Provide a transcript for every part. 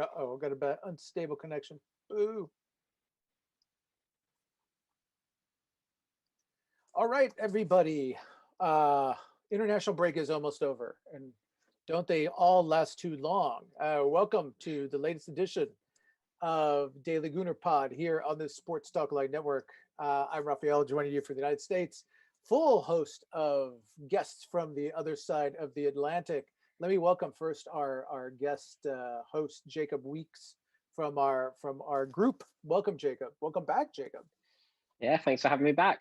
Uh-oh, got a bad unstable connection. Ooh. All right, everybody. Uh, International break is almost over, and don't they all last too long? Welcome to the latest edition of Daily Gooner Pod here on the Sports Talk Light Network. I'm Raphael, joining you from the United States. Full host of guests from the other side of the Atlantic. Let me welcome first our guest host, Jacob Weeks from our group. Welcome, Jacob. Welcome back, Jacob. Yeah, thanks for having me back.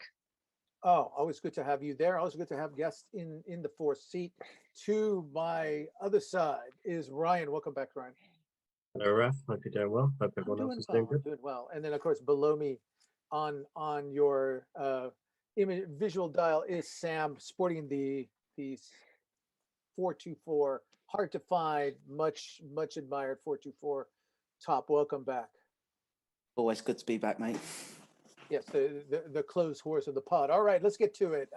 Oh, always good to have you there. Always good to have guests in the fourth seat. To my other side is Ryan. Welcome back, Ryan. Hello, Raf. Hope you're doing well. Hope I'm everyone else doing is well. doing I'm good. doing well. And then, of course, below me on your image visual dial is Sam, sporting the 424, hard to find, much admired 424 top. Welcome back. Always good to be back, mate. Yes, the closed horse of the pod. All right, let's get to it.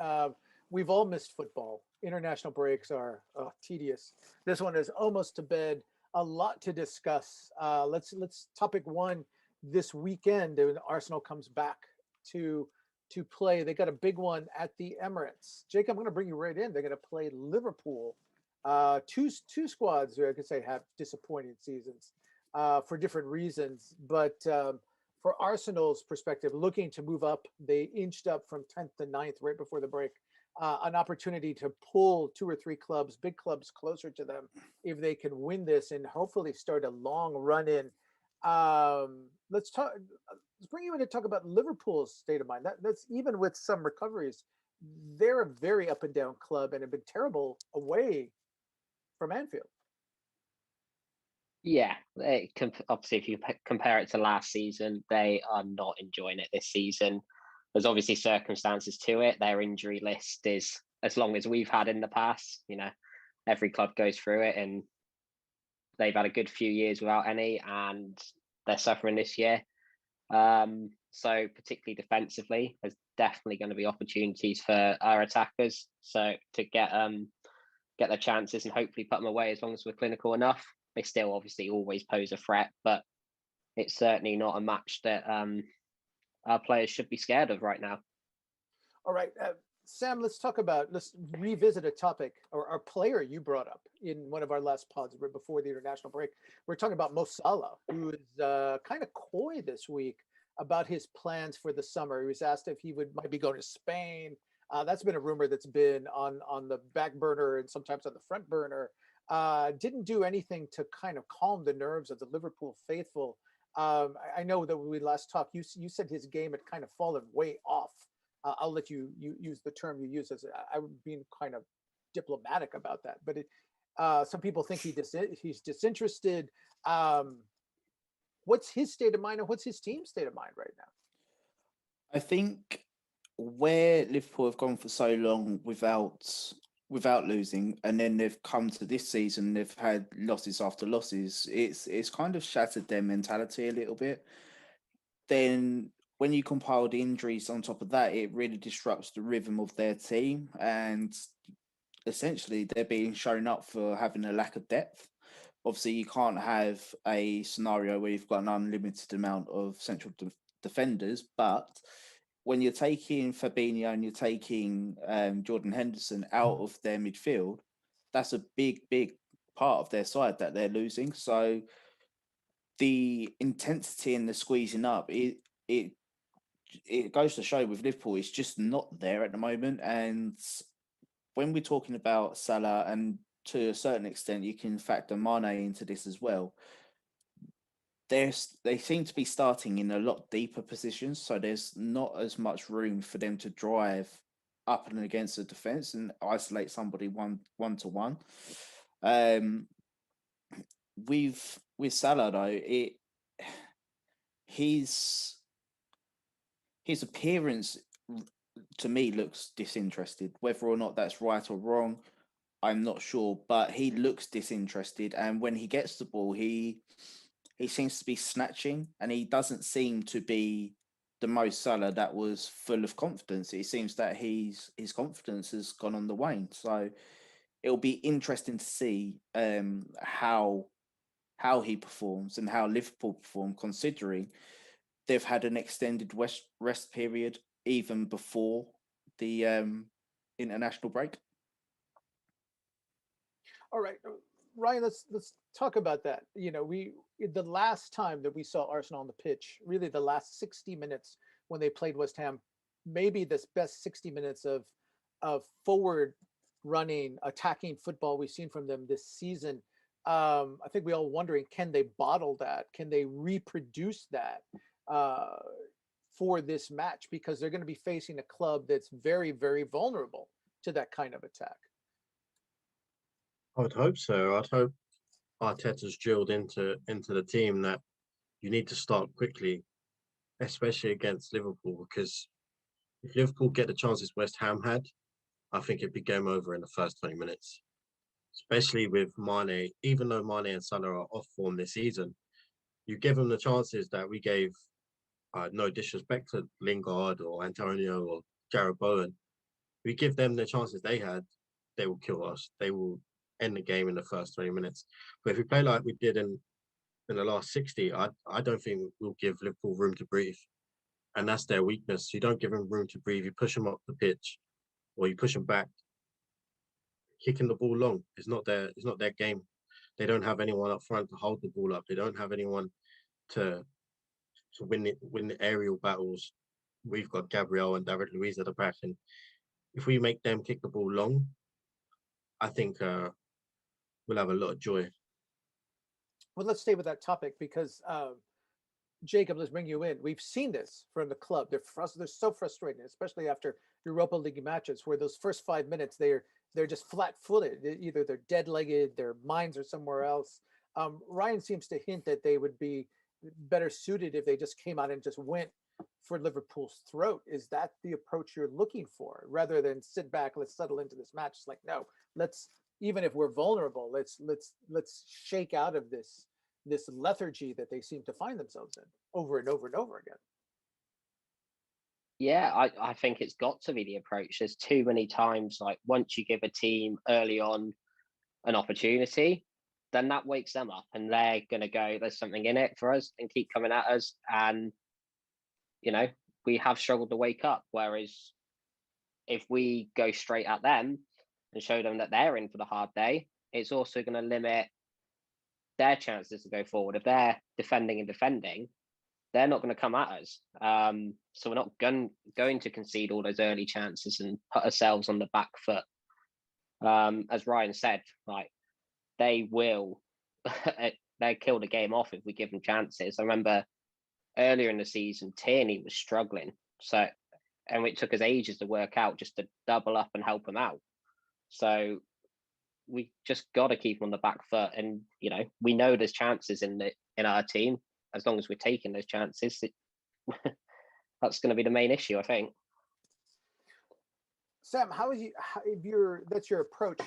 We've all missed football. International breaks are tedious. This one is almost to bed. A lot to discuss. Let's topic one this weekend. Arsenal comes back to play. They got a big one at the Emirates. Jake, I'm going to bring you right in. They're going to play Liverpool. Two squads, I could say, have disappointing seasons for different reasons, but. For Arsenal's perspective, looking to move up, they inched up from 10th to 9th right before the break. An opportunity to pull 2 or 3 clubs, big clubs, closer to them if they can win this and hopefully start a long run in. Let's bring you in to talk about Liverpool's state of mind. That's even with some recoveries, they're a very up and down club and have been terrible away from Anfield. Yeah, obviously, if you compare it to last season, they are not enjoying it this season. There's obviously circumstances to it. Their injury list is as long as we've had in the past. You know, every club goes through it, and they've had a good few years without any, and they're suffering this year. So particularly defensively, there's definitely going to be opportunities for our attackers. So to get their chances and hopefully put them away as long as we're clinical enough. They still obviously always pose a threat, but it's certainly not a match that our players should be scared of right now. All right, Sam, let's revisit a topic or a player you brought up in one of our last pods before the international break. We're talking about Mo Salah, who is kind of coy this week about his plans for the summer. He was asked if he might be going to Spain. That's been a rumor that's been on the back burner and sometimes on the front burner. Didn't do anything to kind of calm the nerves of the Liverpool faithful. I know that when we last talked, you said his game had kind of fallen way off. I'll let you use the term you use as I would be kind of diplomatic about that. But some people think he's disinterested. What's his state of mind and what's his team's state of mind right now? I think where Liverpool have gone for so long without losing, and then they've come to this season, they've had losses after losses. It's kind of shattered their mentality a little bit. Then when you compile the injuries on top of that, it really disrupts the rhythm of their team, and essentially they're being shown up for having a lack of depth. Obviously, you can't have a scenario where you've got an unlimited amount of central defenders, but when you're taking Fabinho and you're taking Jordan Henderson out of their midfield, that's a big part of their side that they're losing. So the intensity and the squeezing up, it goes to show with Liverpool, it's just not there at the moment. And when we're talking about Salah, and to a certain extent, you can factor Mane into this as well, they seem to be starting in a lot deeper positions, so there's not as much room for them to drive up and against the defense and isolate somebody one to one. With Salah though, his appearance to me looks disinterested. Whether or not that's right or wrong, I'm not sure, but he looks disinterested, and when he gets the ball, he seems to be snatching, and he doesn't seem to be the Mo Salah that was full of confidence. It seems that his confidence has gone on the wane. So it'll be interesting to see how how he performs and how Liverpool perform, considering they've had an extended rest period even before the international break. All right, Ryan, let's talk about that. You know, the last time that we saw Arsenal on the pitch, really the last 60 minutes when they played West Ham, maybe the best 60 minutes of forward running, attacking football we've seen from them this season. I think we all wondering, can they bottle that? Can they reproduce that for this match? Because they're going to be facing a club that's very, very vulnerable to that kind of attack. I would hope so. I'd hope Arteta's drilled into the team that you need to start quickly, especially against Liverpool, because if Liverpool get the chances West Ham had, I think it'd be game over in the first 20 minutes. Especially with Mane, even though Mane and Salah are off form this season, you give them the chances that we gave, no disrespect to Lingard or Antonio or Jarrod Bowen. We give them the chances they had, they will kill us. They will end the game in the first 20 minutes. But if we play like we did in the last 60, I don't think we'll give Liverpool room to breathe. And that's their weakness. You don't give them room to breathe. You push them up the pitch or you push them back. Kicking the ball long is not their game. They don't have anyone up front to hold the ball up. They don't have anyone to win the aerial battles. We've got Gabriel and David Luiz at the back, and if we make them kick the ball long, I think we'll have a lot of joy. Well, let's stay with that topic because Jacob, let's bring you in. We've seen this from the club. They're so frustrating, especially after Europa League matches, where those first 5 minutes they're just flat-footed. Either they're dead-legged, their minds are somewhere else. Ryan seems to hint that they would be better suited if they just came out and just went for Liverpool's throat. Is that the approach you're looking for, rather than sit back, let's settle into this match? It's like, no, let's, even if we're vulnerable, let's shake out of this lethargy that they seem to find themselves in over and over and over again. Yeah, I think it's got to be the approach. There's too many times, like, once you give a team early on an opportunity, then that wakes them up and they're going to go, there's something in it for us, and keep coming at us. And, you know, we have struggled to wake up. Whereas if we go straight at them and show them that they're in for the hard day, it's also going to limit their chances to go forward. If they're defending, they're not going to come at us. So we're not going to concede all those early chances and put ourselves on the back foot. As Ryan said, like, they will they kill the game off if we give them chances. I remember earlier in the season, Tierney was struggling, and it took us ages to work out just to double up and help him out. So we just got to keep him on the back foot, and you know, we know there's chances in our team. As long as we're taking those chances, that's going to be the main issue, I think. Sam, that's your approach.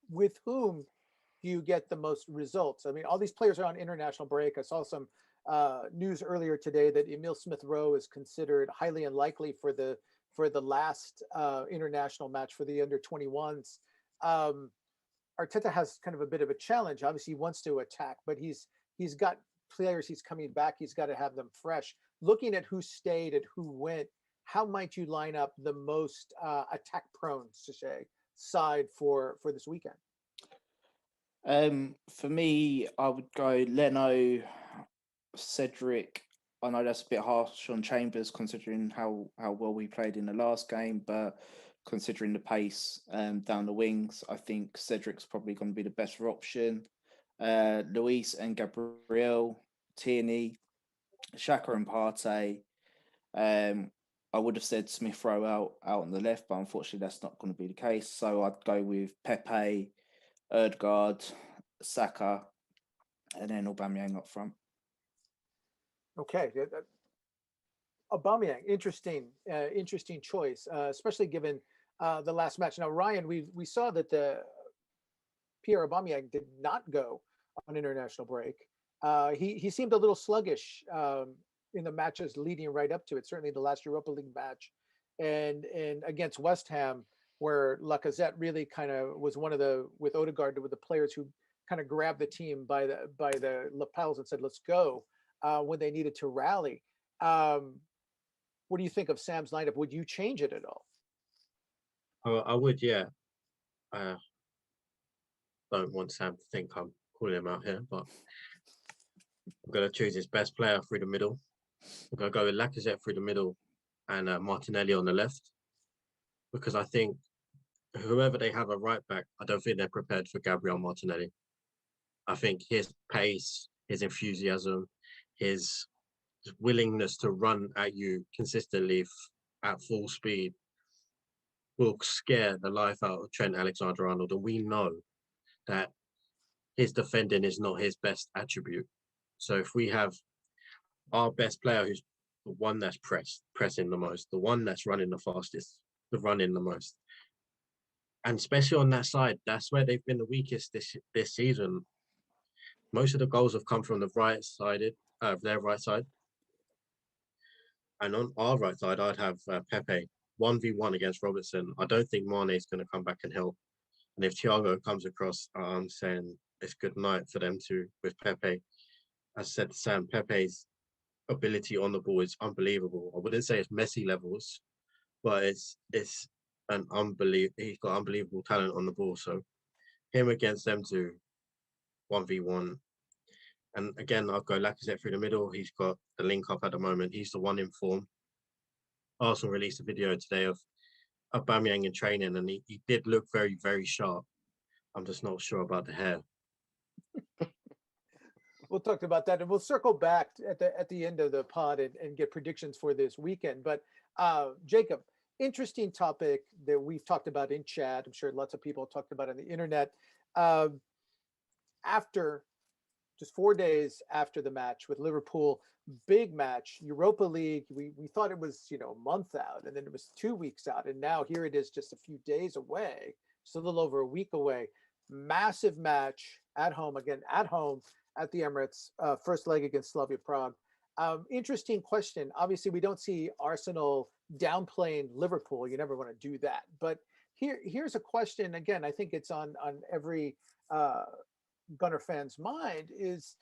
With whom do you get the most results? I mean, all these players are on international break. I saw some news earlier today that Emile Smith-Rowe is considered highly unlikely for the last international match for the under-21s. Arteta has kind of a bit of a challenge. Obviously, he wants to attack, but he's got players. He's coming back. He's got to have them fresh. Looking at who stayed and who went, how might you line up the most attack-prone, side for this weekend? For me, I would go Leno, Cedric. I know that's a bit harsh on Chambers considering how well we played in the last game, but considering the pace down the wings, I think Cedric's probably going to be the better option. Luis and Gabriel, Tierney, Xhaka and Partey. I would have said Smith-Rowe out on the left, but unfortunately that's not going to be the case. So I'd go with Pepe, Erdgaard, Saka, and then Aubameyang up front. Okay, Aubameyang, interesting choice, especially given the last match. Now, Ryan, we saw that Pierre Aubameyang did not go on international break. He seemed a little sluggish in the matches leading right up to it. Certainly the last Europa League match, and against West Ham, where Lacazette really kind of was one of with Odegaard, with the players who kind of grabbed the team by the lapels and said, "Let's go," when they needed to rally. What do you think of Sam's lineup? Would you change it at all? I would, yeah. I don't want Sam to think I'm calling him out here, but I'm going to choose his best player through the middle. I'm going to go with Lacazette through the middle and Martinelli on the left, because I think whoever they have at right back, I don't think they're prepared for Gabriel Martinelli. I think his pace, his enthusiasm, his willingness to run at you consistently at full speed will scare the life out of Trent Alexander-Arnold. And we know that his defending is not his best attribute. So if we have our best player, who's the one that's pressing the most, the one that's running the fastest, running the most, and especially on that side, that's where they've been the weakest this season. Most of the goals have come from the their right side. And on our right side, I'd have Pepe 1v1 against Robertson. I don't think Mane is going to come back and help. And if Thiago comes across, I'm saying it's good night for them with Pepe. As I said to Sam, Pepe's ability on the ball is unbelievable. I wouldn't say it's Messi levels, but it's an he's got unbelievable talent on the ball. So him against them two, 1v1. And again, I'll go Lacazette through the middle. He's got the link up at the moment. He's the one in form. Arsenal released a video today of Aubameyang in training, and he did look very, very sharp. I'm just not sure about the hair. We'll talk about that, and we'll circle back at the end of the pod and get predictions for this weekend. But Jacob, interesting topic that we've talked about in chat. I'm sure lots of people have talked about on the internet. After just 4 days after the match with Liverpool, big match, Europa League. We thought it was a month out, and then it was 2 weeks out, and now here it is, just a few days away, just a little over a week away. Massive match at home, again at home at the Emirates. First leg against Slavia Prague. Interesting question. Obviously, we don't see Arsenal downplaying Liverpool. You never want to do that. But here's a question. Again, I think it's on every Gunner fan's mind, is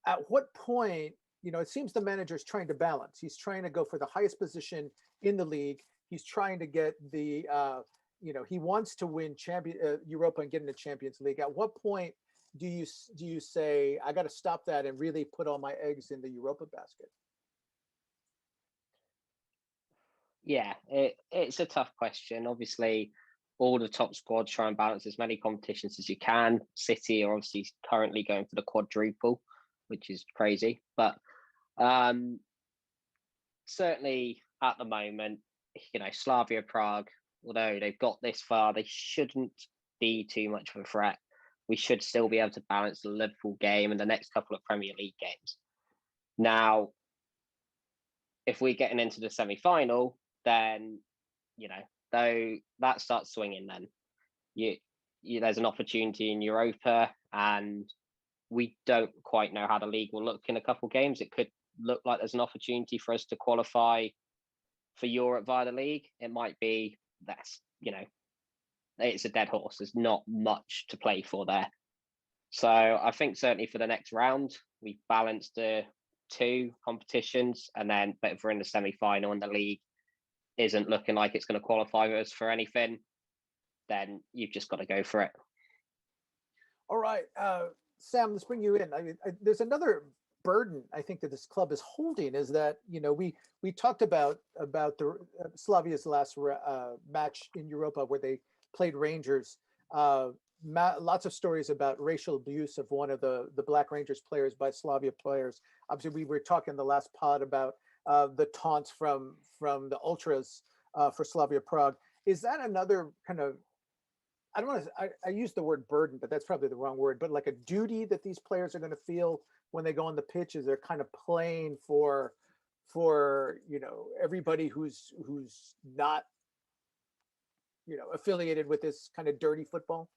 at what point, it seems the manager's trying to balance. He's trying to go for the highest position in the league. He's trying to get the, he wants to win Europa and get into Champions League. At what point do you say, I got to stop that and really put all my eggs in the Europa basket? Yeah, it's a tough question. Obviously, all the top squads try and balance as many competitions as you can. City are obviously currently going for the quadruple, which is crazy. But certainly at the moment, Slavia Prague, although they've got this far, they shouldn't be too much of a threat. We should still be able to balance the Liverpool game and the next couple of Premier League games. Now, if we're getting into the semi-final, then, though that starts swinging, then there's an opportunity in Europa, and we don't quite know how the league will look in a couple of games. It could look like there's an opportunity for us to qualify for Europe via the league. It might be that's, it's a dead horse. There's not much to play for there. So I think certainly for the next round, we've balanced the two competitions, but if we're in the semi-final and the league isn't looking like it's going to qualify us for anything, then you've just got to go for it. All right, Sam, let's bring you in. There's another burden I think that this club is holding, is that we talked about the Slavia's last match in Europa where they played Rangers. Lots of stories about racial abuse of one of the Black Rangers players by Slavia players. Obviously, we were talking the last pod about the taunts from the ultras for Slavia Prague. Is that another kind of, I don't want to, I use the word burden, but that's probably the wrong word, but like a duty that these players are going to feel when they go on the pitch, as they're kind of playing for everybody who's not affiliated with this kind of dirty football?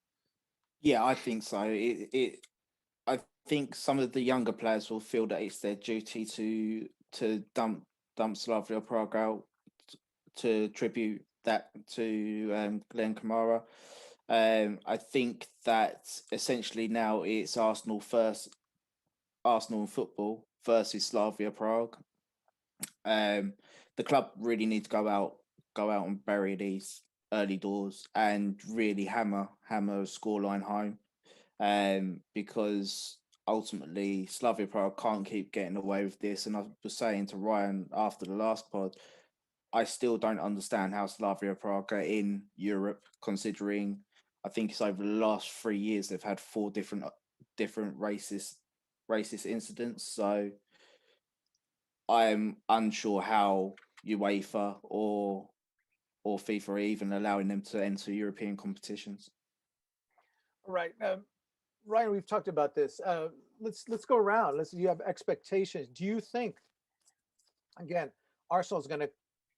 Yeah, I think so. I think some of the younger players will feel that it's their duty to dump Slavia Prague out, to tribute that to Glenn Kamara. I think that essentially now it's Arsenal first, Arsenal and football versus Slavia Prague. The club really need to go out and bury these early doors and really hammer a scoreline home. Because ultimately Slavia Prague can't keep getting away with this. And I was saying to Ryan after the last pod, I still don't understand how Slavia Prague are in Europe, considering I think it's over the last 3 years they've had four different racist incidents. So I'm unsure how UEFA or FIFA are even allowing them to enter European competitions. Right. Ryan, we've talked about this. Let's go around. You have expectations. Do you think, again, Arsenal's going to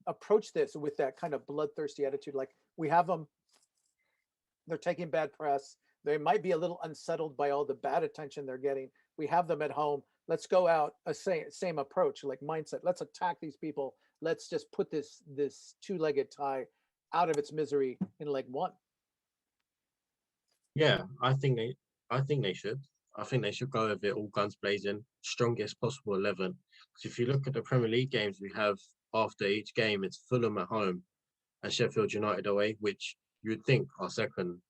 approach this with that kind of bloodthirsty attitude? Like, we have them, they're taking bad press. They might be a little unsettled by all the bad attention they're getting. We have them at home. Let's go out same approach, like mindset. Let's attack these people. Let's just put this two-legged tie out of its misery in leg one. Yeah, I think they should. I think they should go with it all guns blazing, strongest possible 11. Because if you look at the Premier League games we have after each game, it's Fulham at home and Sheffield United away, which you'd think our second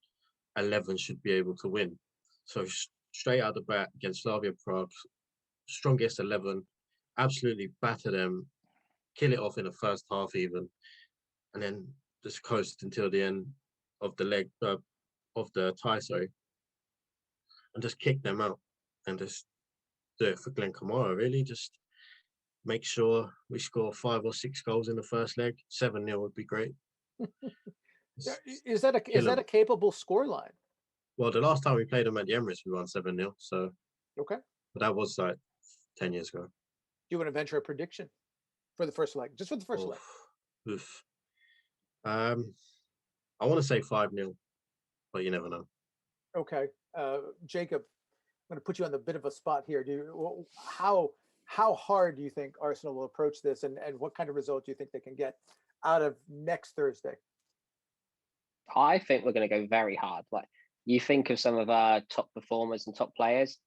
11 should be able to win. So straight out the bat against Slavia Prague, strongest 11, absolutely batter them, kill it off in the first half even, and then just coast until the end of the leg of the tie, sorry, and just kick them out and just do it for Glenn Kamara. Really, just make sure we score 5 or 6 goals in the first leg. 7-0 would be great. Is that a capable scoreline? Well, the last time we played them at the Emirates, we won 7-0. So okay, but that was like 10 years ago. Do you want to venture a prediction for the first leg, just for the first leg? Oof. I want to say 5-0, but you never know. Okay, Jacob, I'm going to put you on the bit of a spot here. How hard do you think Arsenal will approach this, and what kind of result do you think they can get out of next Thursday? I think we're going to go very hard. Like, you think of some of our top performers and top players,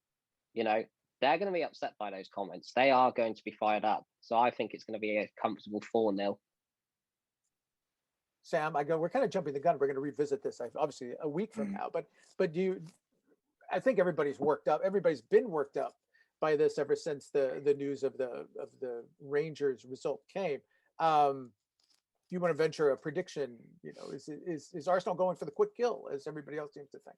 they're going to be upset by those comments. They are going to be fired up. So I think it's going to be a comfortable 4-0. Sam, we're kind of jumping the gun. We're going to revisit this obviously a week from now, but I think everybody's worked up. Everybody's been worked up by this ever since the news of the Rangers result came. You want to venture a prediction? Is Arsenal going for the quick kill, as everybody else seems to think?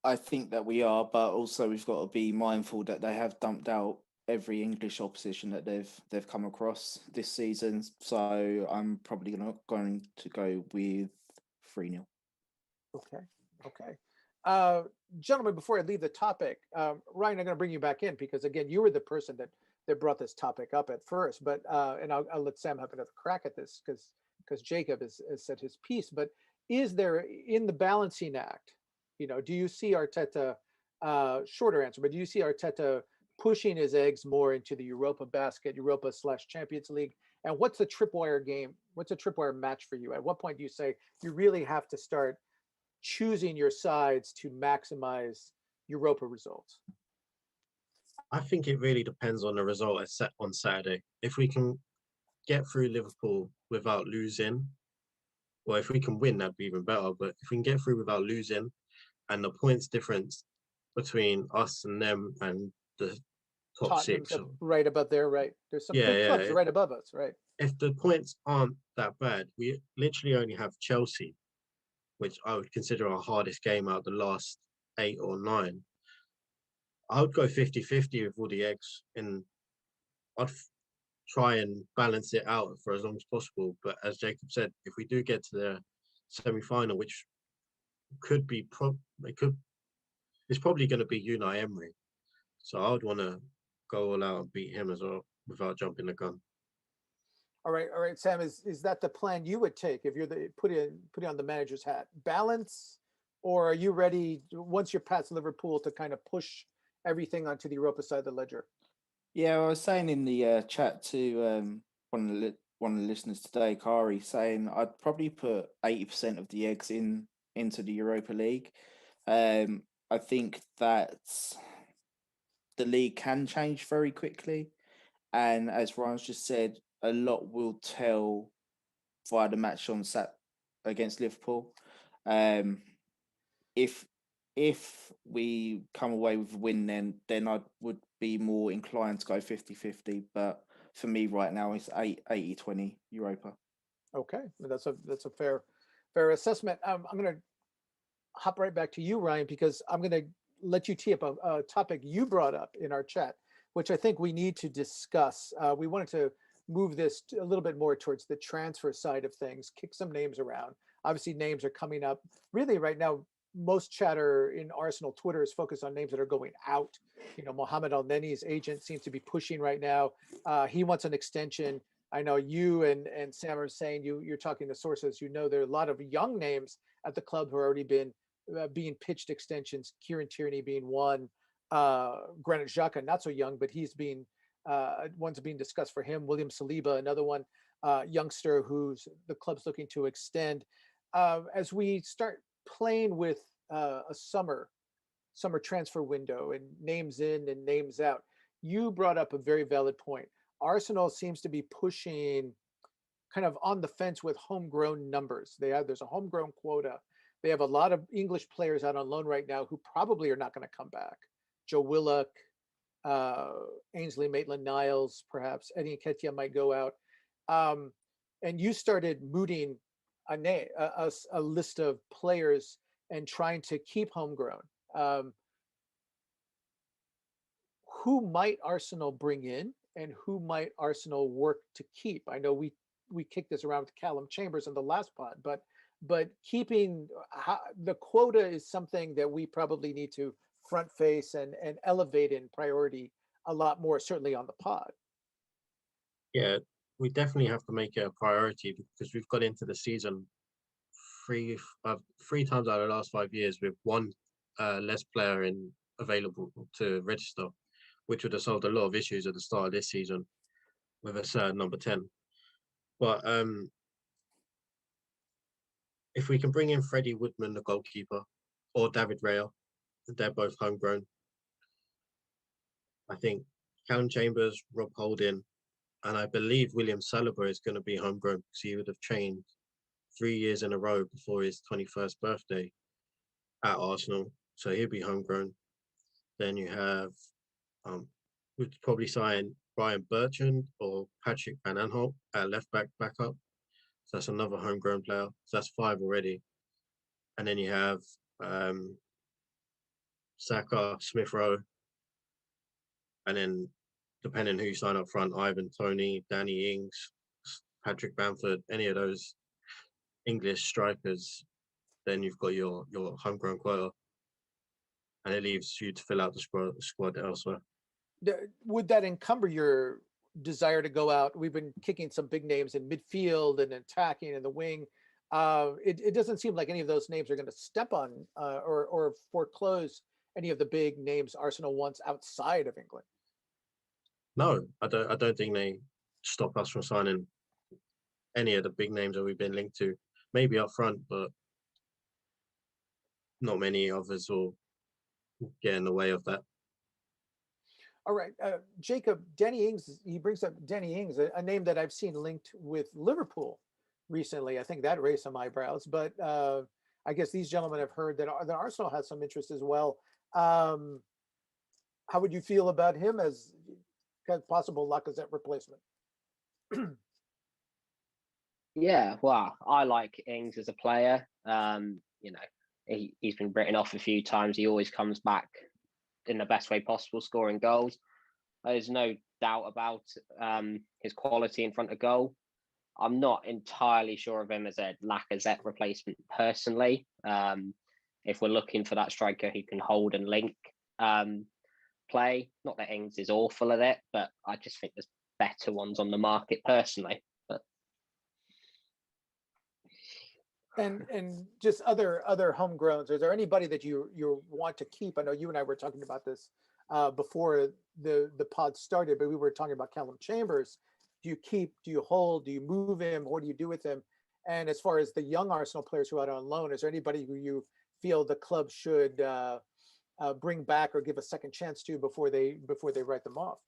I think that we are, but also we've got to be mindful that they have dumped out every English opposition that they've come across this season. So I'm probably going to go with 3-0. Okay. Gentlemen, before I leave the topic, Ryan, I'm going to bring you back in because, again, you were the person that brought this topic up at first. But and I'll let Sam have another crack at this because Jacob has said his piece. But is there, in the balancing act, do you see Arteta, shorter answer, but do you see Arteta pushing his eggs more into the Europa basket, Europa/Champions League? And what's the tripwire game? What's a tripwire match for you? At what point do you say you really have to start choosing your sides to maximize Europa results? I think it really depends on the result on Saturday. If we can get through Liverpool without losing, well, if we can win, that'd be even better. But if we can get through without losing, and the points difference between us and them and the top Tottenham's 6, right above there, right? There's some big clubs right above us, right? If the points aren't that bad, we literally only have Chelsea, which I would consider our hardest game out of the last 8 or 9. I would go 50-50 with all the eggs, and I'd try and balance it out for as long as possible. But as Jacob said, if we do get to the semi-final, which could be it's probably going to be Unai Emery. So I would want to go all out and beat him as well without jumping the gun. All right, Sam. Is that the plan you would take if you're putting on the manager's hat? Balance, or are you ready once you're past Liverpool to kind of push everything onto the Europa side of the ledger? Yeah, I was saying in the chat to one of the listeners today, Kari, saying I'd probably put 80% of the eggs in into the Europa League. I think that the league can change very quickly, and as Ryan's just said, a lot will tell via the match on Sat against Liverpool. Um, if if we come away with a win, then I would be more inclined to go 50-50. But for me right now, it's 80-20 Europa. Okay, that's a fair assessment. I'm going to hop right back to you, Ryan, because I'm going to let you tee up a topic you brought up in our chat, which I think we need to discuss. We wanted to move this a little bit more towards the transfer side of things, kick some names around. Obviously, names are coming up. Really, right now, most chatter in Arsenal Twitter is focused on names that are going out. You know, Mohamed Al-Neni's agent seems to be pushing right now. He wants an extension. I know you and Sam are saying you're talking to sources. You know, there are a lot of young names at the club who are already been being pitched extensions. Kieran Tierney being one. Granit Xhaka, not so young, but he's being one's being discussed for him. William Saliba, another one, youngster who's the club's looking to extend. As we start playing with a summer transfer window and names in and names out, you brought up a very valid point. Arsenal seems to be pushing kind of on the fence with homegrown numbers. There's a homegrown quota. They have a lot of English players out on loan right now who probably are not going to come back. Joe Willock, Ainsley Maitland-Niles, perhaps Eddie Nketiah might go out. And you started mooting a list of players and trying to keep homegrown. Who might Arsenal bring in, and who might Arsenal work to keep? I know we kicked this around with Callum Chambers in the last pod, but keeping the quota is something that we probably need to front face and elevate in priority a lot more, certainly on the pod. Yeah, we definitely have to make it a priority because we've got into the season three times out of the last 5 years with one less player available to register, which would have solved a lot of issues at the start of this season with a certain number 10. But if we can bring in Freddie Woodman, the goalkeeper, or David Raya, they're both homegrown. I think Callum Chambers, Rob Holding, and I believe William Saliba is going to be homegrown because he would have trained 3 years in a row before his 21st birthday at Arsenal. So he'll be homegrown. Then you have, we'd probably sign Brian Bertrand or Patrick Van Aanholt at left back backup. So that's another homegrown player. So that's 5 already. And then you have Saka, Smith Rowe, and then depending who you sign up front, Ivan Toney, Danny Ings, Patrick Bamford, any of those English strikers, then you've got your homegrown quota, and it leaves you to fill out the squad elsewhere. Would that encumber your desire to go out? We've been kicking some big names in midfield and attacking in the wing. It doesn't seem like any of those names are going to step on or foreclose any of the big names Arsenal wants outside of England. No, I don't think they stop us from signing any of the big names that we've been linked to. Maybe up front, but not many others will get in the way of that. All right, Jacob, Danny Ings, he brings up Danny Ings, a name that I've seen linked with Liverpool recently. I think that raised some eyebrows, but I guess these gentlemen have heard that Arsenal has some interest as well. How would you feel about him as possible Lacazette replacement? Yeah, well, I like Ings as a player. You know, he's been written off a few times. He always comes back in the best way possible, scoring goals. There's no doubt about his quality in front of goal. I'm not entirely sure of him as a Lacazette replacement personally. If we're looking for that striker who can hold and link play, not that Ings is awful at it, but I just think there's better ones on the market personally. But and just other homegrowns. Is there anybody that you want to keep? I know you and I were talking about this before the pod started, but we were talking about Callum Chambers. Do you keep? Do you hold? Do you move him? What do you do with him? And as far as the young Arsenal players who are out on loan, is there anybody who you feel the club should bring back or give a second chance to before they write them off?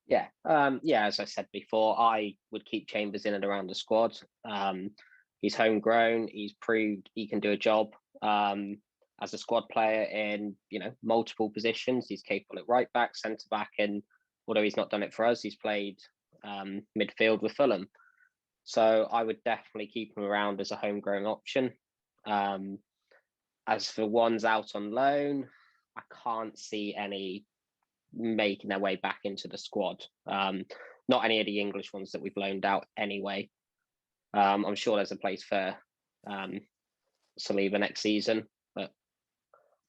Yeah, as I said before, I would keep Chambers in and around the squad. He's homegrown. He's proved he can do a job as a squad player in multiple positions. He's capable at right back, centre back, and although he's not done it for us, he's played midfield with Fulham. So I would definitely keep him around as a homegrown option. As for ones out on loan, I can't see any making their way back into the squad. Not any of the English ones that we've loaned out anyway. I'm sure there's a place for Saliba next season, but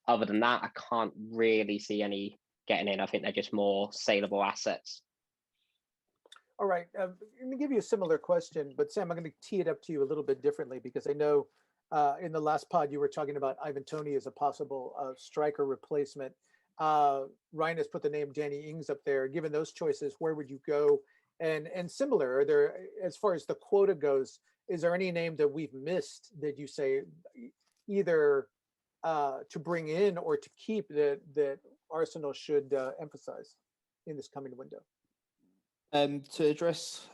other than that, I can't really see any getting in. I think they're just more saleable assets. All right, let me give you a similar question, but Sam, I'm going to tee it up to you a little bit differently because I know in the last pod you were talking about Ivan Toney as a possible striker replacement. Ryan has put the name Danny Ings up there. Given those choices, where would you go? And similar, are there, as far as the quota goes, is there any name that we've missed that you say either to bring in or to keep that Arsenal should emphasize in this coming window? To address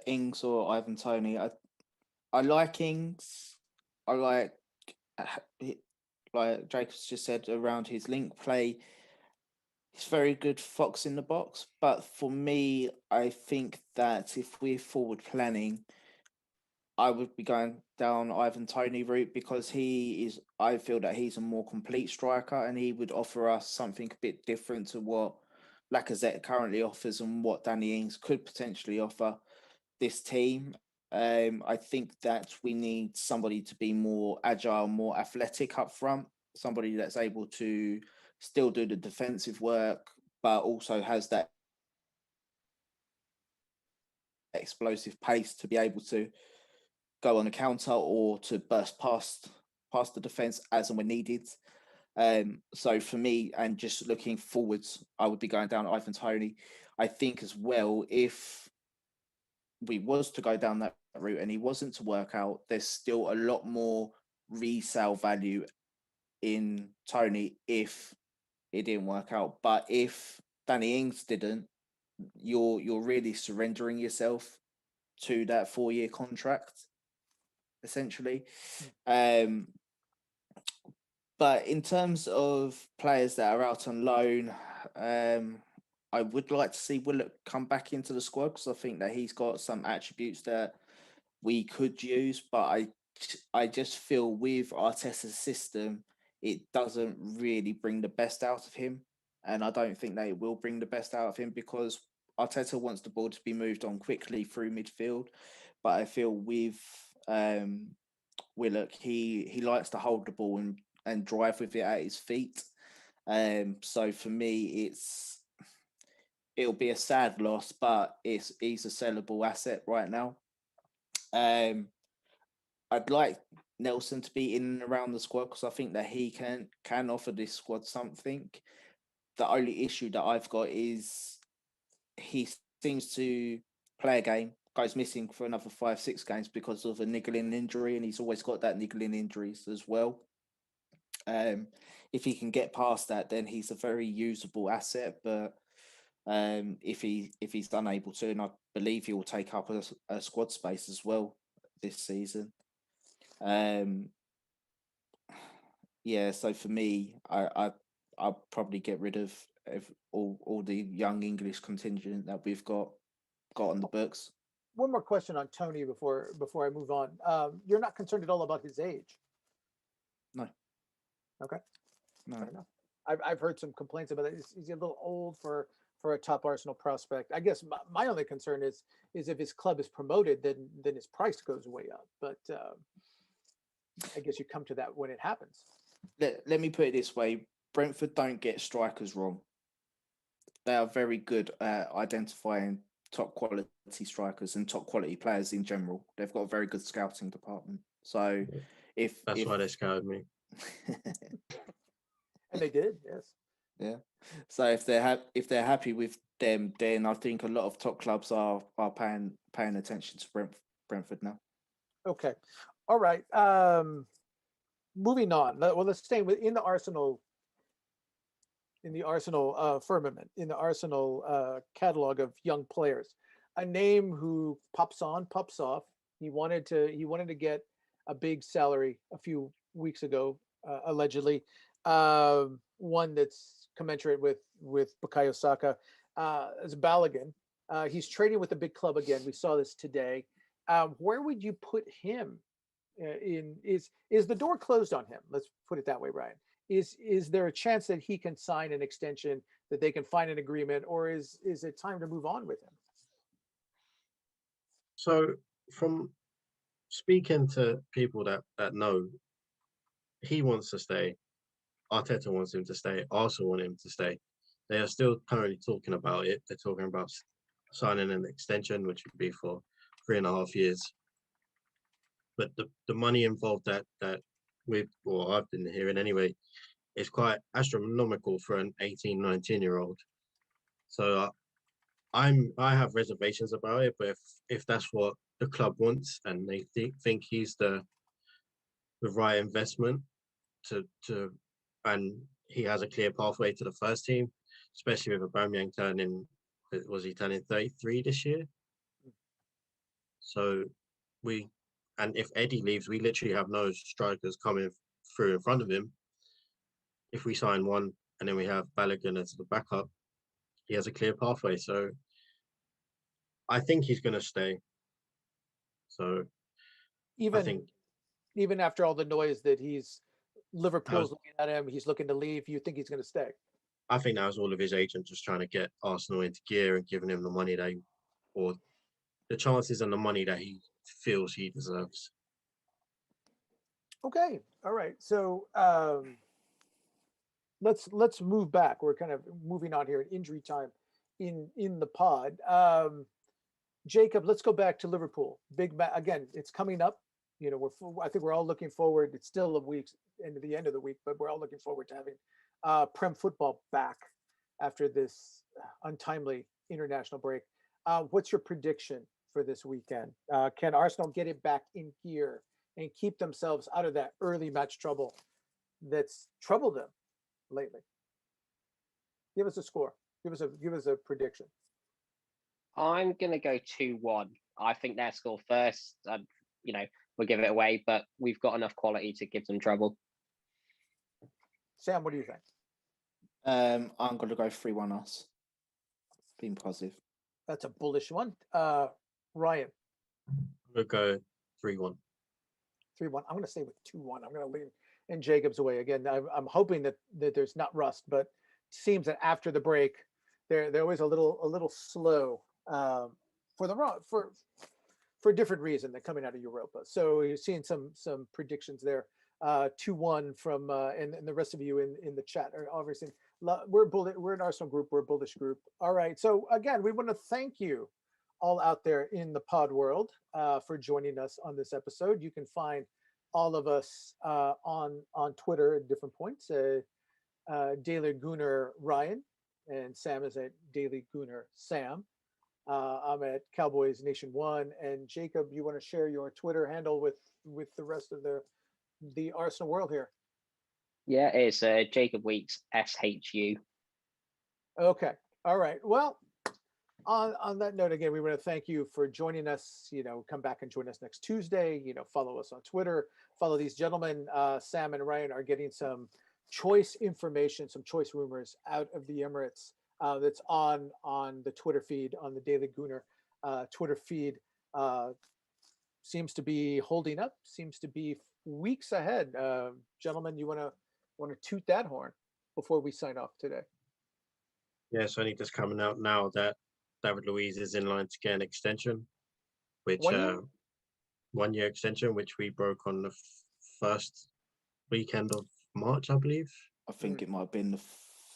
Ings or Ivan Toney, I like Ings. I like Jacobs just said around his link play. He's very good fox in the box, but for me, I think that if we're forward planning, I would be going down Ivan Toney route because I feel that he's a more complete striker and he would offer us something a bit different to what Lacazette currently offers and what Danny Ings could potentially offer this team. I think that we need somebody to be more agile, more athletic up front, somebody that's able to still do the defensive work, but also has that explosive pace to be able to go on a counter or to burst past the defense as and when needed. So for me, and just looking forwards, I would be going down Ivan Toney. I think as well, if we was to go down that route and he wasn't to work out, there's still a lot more resale value in Toney if it didn't work out. But if Danny Ings didn't, you're really surrendering yourself to that 4-year contract, essentially. But in terms of players that are out on loan, I would like to see Willock come back into the squad because I think that he's got some attributes that we could use. But I just feel with Arteta's system, it doesn't really bring the best out of him. And I don't think that it will bring the best out of him because Arteta wants the ball to be moved on quickly through midfield. But I feel with Willock, he likes to hold the ball and drive with it at his feet. So for me, it'll be a sad loss, but he's a sellable asset right now. I'd like Nelson to be in and around the squad because I think that he can offer this squad something. The only issue that I've got is he seems to play a game, goes missing for another 5-6 games because of a niggling injury, and he's always got that niggling injuries as well. If he can get past that, then he's a very usable asset. But if he's unable to, and I believe he will take up a squad space as well this season. Yeah, so for me, I'll probably get rid of all the young English contingent that we've got on the books. One more question on Toney before I move on. You're not concerned at all about his age? No. Okay. No. Fair enough. I've heard some complaints about it. He's a little old for a top Arsenal prospect. I guess my only concern is if his club is promoted, then his price goes way up. But I guess you come to that when it happens. Let me put it this way: Brentford don't get strikers wrong. They are very good at identifying top quality strikers and top quality players in general. They've got a very good scouting department. So if why they scouted me. And they did, yes. Yeah. So if they're happy with them, then I think a lot of top clubs are paying attention to Brentford now. Okay. All right. Moving on. Well, let's stay in the Arsenal firmament, in the Arsenal catalog of young players. A name who pops on, pops off. He wanted to get a big salary a few weeks ago, allegedly. One that's commensurate with Bukayo Saka. Is Balogun. He's training with a big club again. We saw this today. Where would you put him? Is the door closed on him? Let's put it that way, Ryan. Is there a chance that he can sign an extension, that they can find an agreement, or is it time to move on with him? So from speaking to people that know, he wants to stay. Arteta wants him to stay. Arsenal want him to stay. They are still currently talking about it. They're talking about signing an extension, which would be for 3.5 years. But the money involved that I've been hearing anyway, is quite astronomical for an 18, 19-year-old. So I have reservations about it, but if that's what the club wants and they think he's the right investment to and he has a clear pathway to the first team, especially with Aubameyang turning 33 this year? So and if Eddie leaves, we literally have no strikers coming through in front of him. If we sign one and then we have Balogun as the backup, he has a clear pathway. So I think he's going to stay. So I think even after all the noise that Liverpool's looking at him, he's looking to leave, you think he's going to stay? I think that was all of his agents just trying to get Arsenal into gear and giving him the money or the chances and the money that he feels he deserves. Okay, all right. So let's move back. We're kind of moving on here at injury time in the pod. Jacob, let's go back to Liverpool. Again, it's coming up. You know, I think we're all looking forward. It's still a week into the end of the week, but we're all looking forward to having Prem football back after this untimely international break. What's your prediction for this weekend? Can Arsenal get it back in gear and keep themselves out of that early match trouble that's troubled them lately? Give us a score. Give us a prediction. I'm gonna go 2-1. I think they'll score first. We'll give it away, but we've got enough quality to give them trouble. Sam, what do you think? I'm going to go 3-1 us. Being positive. That's a bullish one. Ryan? We'll go 3-1. 3-1. I'm going to stay with 2-1. I'm going to lean in Jacob's way again. I'm hoping that there's not rust, but it seems that after the break, they're always a little slow for a different reason than coming out of Europa. So you're seeing some predictions there. 2-1 from and the rest of you in the chat are obviously we're an Arsenal group. We're a bullish group. All right. So again, we want to thank you all out there in the pod world for joining us on this episode. You can find all of us on Twitter at different points. Daily Gooner Ryan and Sam is at Daily Gooner Sam. I'm at Cowboys Nation 1. And Jacob, you want to share your Twitter handle with the rest of the Arsenal world here? Yeah, it's Jacob Weeks SHU. Okay. All right. Well, on that note, again, we want to thank you for joining us. Come back and join us next Tuesday. Follow us on Twitter. Follow these gentlemen. Sam and Ryan are getting some choice information, some choice rumors out of the Emirates. That's on the Twitter feed, on the Daily Gooner Twitter feed. Seems to be holding up. Seems to be weeks ahead. Gentlemen, you want to toot that horn before we sign off today? Yeah, it's only just coming out now that David Luiz is in line to get an extension, which 1 year extension, which we broke on the first weekend of March, I believe. I think it might have been the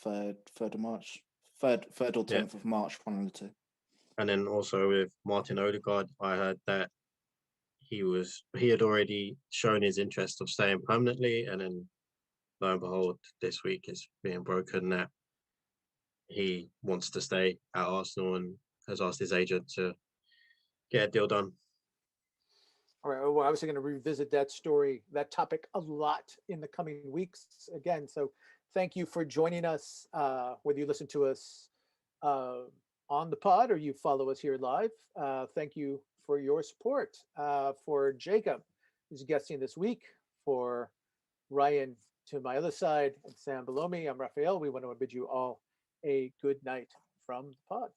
third of March. Third or 10th of March, one of the two. And then also with Martin Odegaard, I heard that he had already shown his interest of staying permanently, and then lo and behold, this week it's being broken that he wants to stay at Arsenal and has asked his agent to get a deal done. All right. We're obviously going to revisit that story, that topic a lot in the coming weeks again. So thank you for joining us, whether you listen to us uh, on the pod or you follow us here live. Thank you for your support. For Jacob, who's guesting this week, for Ryan to my other side, and Sam below me, I'm Raphael. We want to bid you all a good night from the pod.